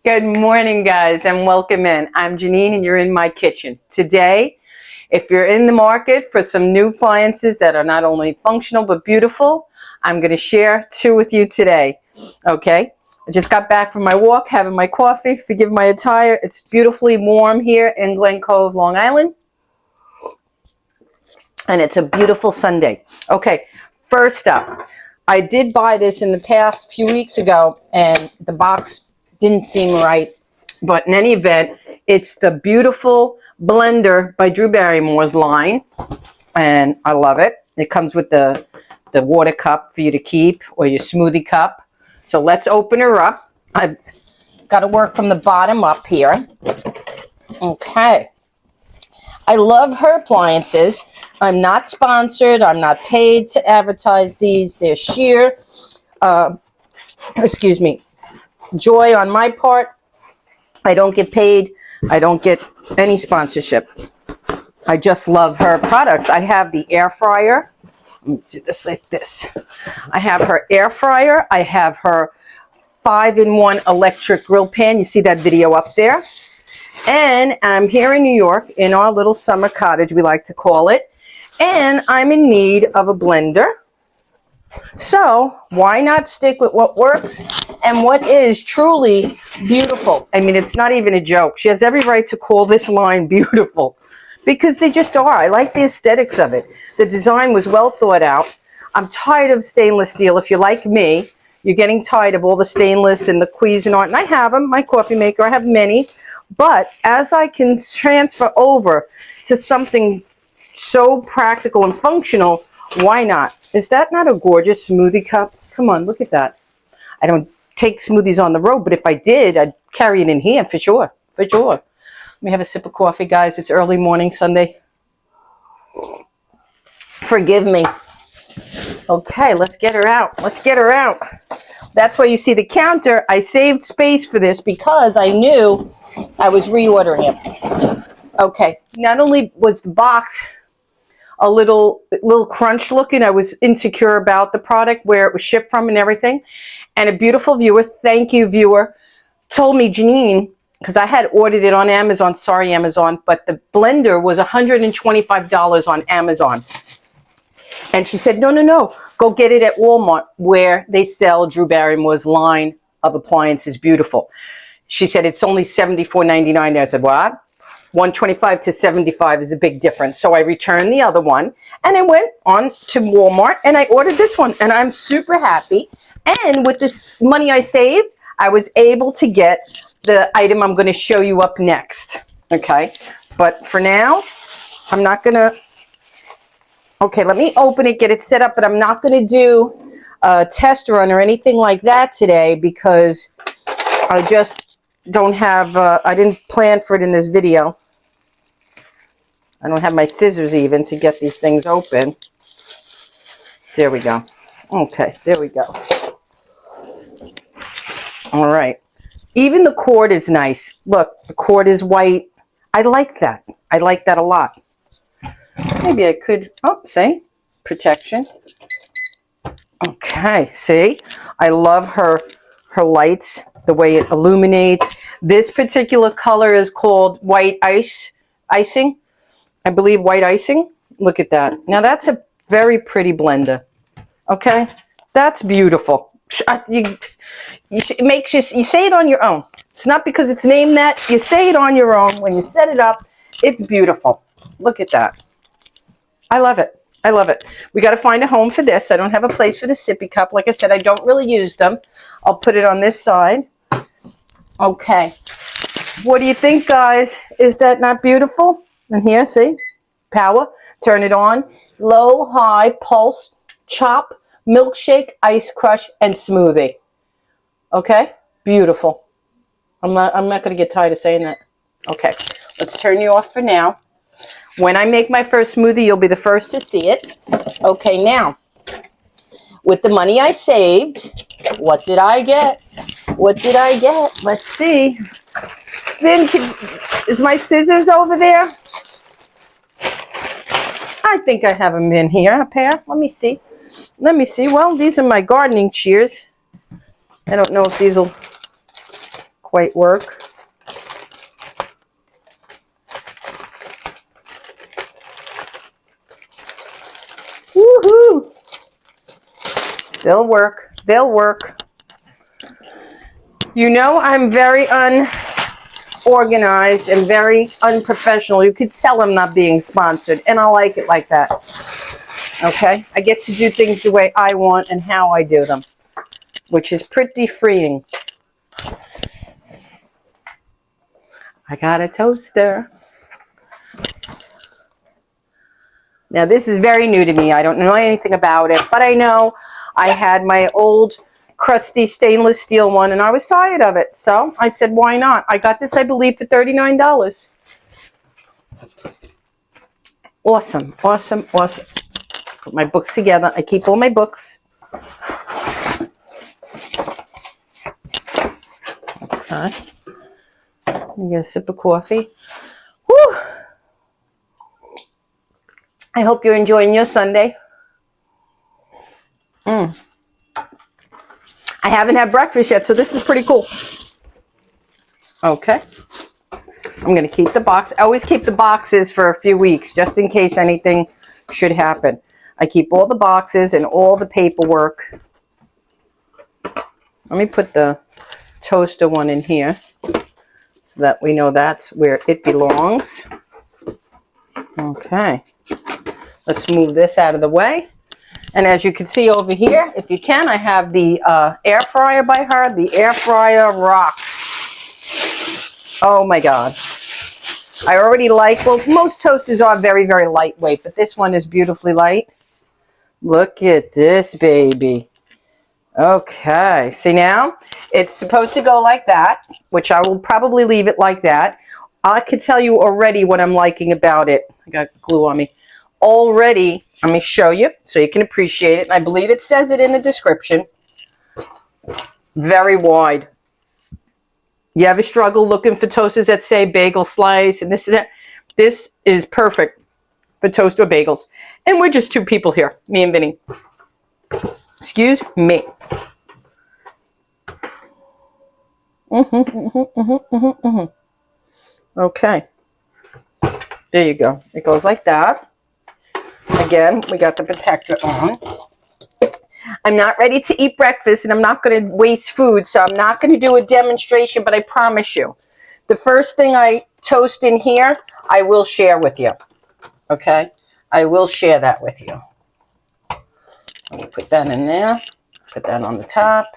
Good morning, guys, and welcome in. I'm Janine, and you're in my kitchen. Today, if you're in the market for some new appliances that are not only functional but beautiful, I'm going to share two with you today. Okay? I just got back from my walk, having my coffee. Forgive my attire. It's beautifully warm here in Glen Cove, Long Island. And it's a beautiful Sunday. Okay, first up, I did buy this in the past few weeks ago, and the box didn't seem right. But in any event, it's the beautiful blender by Drew Barrymore's line, and I love it. It comes with the water cup for you to keep, or your smoothie cup. So let's open her up. I've got to work from the bottom up here. Okay. I love her appliances. I'm not sponsored. I'm not paid to advertise these. They're sheer, joy on my part. I don't get paid. I don't get any sponsorship. I just love her products. I have the air fryer. Let me do this like this. I have her air fryer. I have her 5-in-1 electric grill pan. You see that video up there. And I'm here in New York in our little summer cottage, we like to call it. And I'm in need of a blender. So why not stick with what works and what is truly beautiful? I mean, it's not even a joke. She has every right to call this line beautiful because they just are. I like the aesthetics of it. The design was well thought out. I'm tired of stainless steel. If you're like me, you're getting tired of all the stainless and the Cuisinart. And I have them, my coffee maker. I have many. But as I can transfer over to something so practical and functional, why not? Is that not a gorgeous smoothie cup? Come on, look at that. I don't take smoothies on the road, but if I did, I'd carry it in here for sure. For sure. Let me have a sip of coffee, guys. It's early morning Sunday. Forgive me. Okay, let's get her out. Let's get her out. That's why you see the counter. I saved space for this because I knew I was reordering it. Okay, not only was the box a little crunch looking, I was insecure about the product, where it was shipped from and everything. And a beautiful viewer, thank you viewer, told me, Janine, because I had ordered it on Amazon, sorry Amazon, but the blender was $125 on Amazon. And she said, no, go get it at Walmart where they sell Drew Barrymore's line of appliances, beautiful. She said, it's only $74.99 there. I said, what? $125 to $75 is a big difference. So I returned the other one, and I went on to Walmart, and I ordered this one, and I'm super happy. And with this money I saved, I was able to get the item I'm going to show you up next. Okay? But for now, I'm not going to... Okay, let me open it, get it set up, but I'm not going to do a test run or anything like that today because I just don't have, I didn't plan for it in this video. I don't have my scissors even to get these things open. There we go. Okay, there we go. All right. Even the cord is nice. Look, the cord is white. I like that. I like that a lot. Maybe I could, see, protection. Okay, see? I love her lights, the way it illuminates. This particular color is called white icing. I believe white icing. Look at that. Now that's a very pretty blender. Okay? That's beautiful. It makes you say it on your own. It's not because it's named that. You say it on your own. When you set it up, it's beautiful. Look at that. I love it. I love it. We got to find a home for this. I don't have a place for the sippy cup. Like I said, I don't really use them. I'll put it on this side. Okay. What do you think, guys? Is that not beautiful? And here, see? Power. Turn it on. Low, high, pulse, chop, milkshake, ice crush, and smoothie. Okay? Beautiful. I'm not going to get tired of saying that. Okay. Let's turn you off for now. When I make my first smoothie, you'll be the first to see it. Okay, now, with the money I saved, what did I get? What did I get? Let's see. Then, is my scissors over there? I think I have them in here, a pair. Let me see. Let me see. Well, these are my gardening shears. I don't know if these will quite work. Woohoo! They'll work. They'll work. You know, I'm very unorganized and very unprofessional. You could tell I'm not being sponsored, and I like it like that. Okay? I get to do things the way I want and how I do them, which is pretty freeing. I got a toaster. Now, this is very new to me. I don't know anything about it, but I know I had my old crusty stainless steel one, and I was tired of it. So I said, why not? I got this, I believe, for $39. Awesome, awesome, awesome. Put my books together. I keep all my books. Okay. Let me get a sip of coffee. Whew. I hope you're enjoying your Sunday. I haven't had breakfast yet, so this is pretty cool. Okay. I'm going to keep the box. I always keep the boxes for a few weeks, just in case anything should happen. I keep all the boxes and all the paperwork. Let me put the toaster one in here so that we know that's where it belongs. Okay. Let's move this out of the way. And as you can see over here, if you can, I have the air fryer by her. The air fryer rocks. Oh my God. I already like, well, most toasters are very, very lightweight, but this one is beautifully light. Look at this baby. Okay. See now? It's supposed to go like that, which I will probably leave it like that. I can tell you already what I'm liking about it. I got glue on me. Already, let me show you so you can appreciate it. And I believe it says it in the description. Very wide. You ever struggle looking for toasters that say bagel slice and this and that? This is perfect for toast or bagels. And we're just two people here, me and Vinny. Excuse me. Okay. There you go. It goes like that. Again, we got the protector on. I'm not ready to eat breakfast, and I'm not going to waste food, so I'm not going to do a demonstration, but I promise you, the first thing I toast in here, I will share with you. Okay? I will share that with you. Let me put that in there. Put that on the top.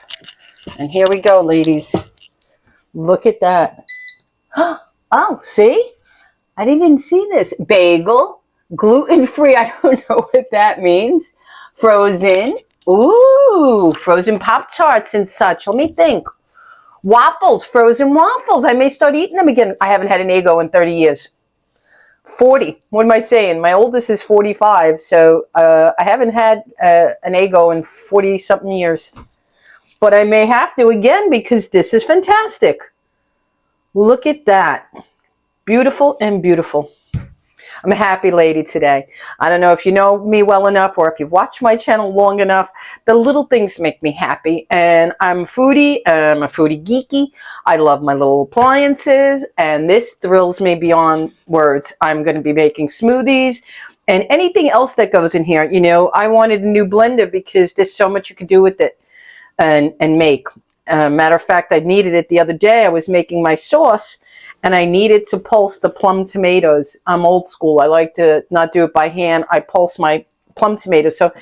And here we go, ladies. Look at that. Oh, see? I didn't even see this. Bagel. Gluten-free. I don't know what that means. Frozen. Ooh, frozen Pop-Tarts and such. Let me think. Waffles. Frozen waffles. I may start eating them again. I haven't had an Eggo in 30 years. 40. What am I saying? My oldest is 45, so I haven't had an Eggo in 40-something years. But I may have to again because this is fantastic. Look at that. Beautiful and beautiful. I'm a happy lady today. I don't know if you know me well enough or if you've watched my channel long enough. The little things make me happy. And I'm a foodie. I'm a foodie geeky. I love my little appliances. And this thrills me beyond words. I'm going to be making smoothies and anything else that goes in here. You know, I wanted a new blender because there's so much you can do with it and make. Matter of fact, I needed it the other day. I was making my sauce. And I needed to pulse the plum tomatoes. I'm old school. I like to not do it by hand. I pulse my plum tomatoes. So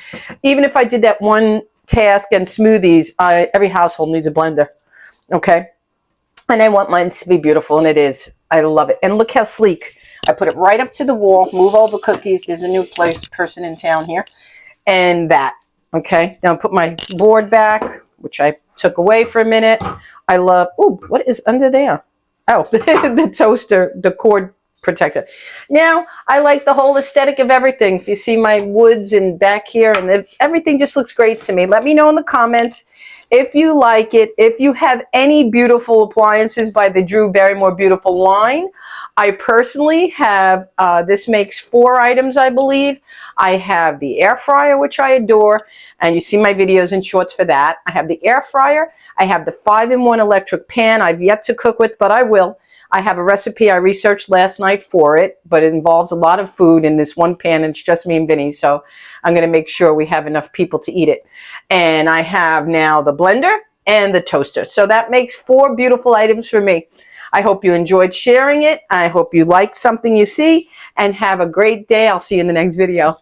even if I did that one task and smoothies, every household needs a blender. Okay? And I want mine to be beautiful, and it is. I love it. And look how sleek. I put it right up to the wall. Move all the cookies. There's a new person in town here. And that. Okay? Now put my board back, which I took away for a minute. I love... Ooh, what is under there? Oh, the toaster, the cord protector. Now, I like the whole aesthetic of everything. If you see my woods and back here, and everything just looks great to me. Let me know in the comments. If you like it, if you have any beautiful appliances by the Drew Barrymore Beautiful line, I personally have, this makes 4 items, I believe. I have the air fryer, which I adore, and you see my videos and shorts for that. I have the air fryer. I have the 5-in-1 electric pan. I've yet to cook with, but I will. I have a recipe I researched last night for it, but it involves a lot of food in this one pan, and it's just me and Vinny, so I'm going to make sure we have enough people to eat it. And I have now the blender and the toaster. So that makes 4 beautiful items for me. I hope you enjoyed sharing it. I hope you liked something you see, and have a great day. I'll see you in the next video.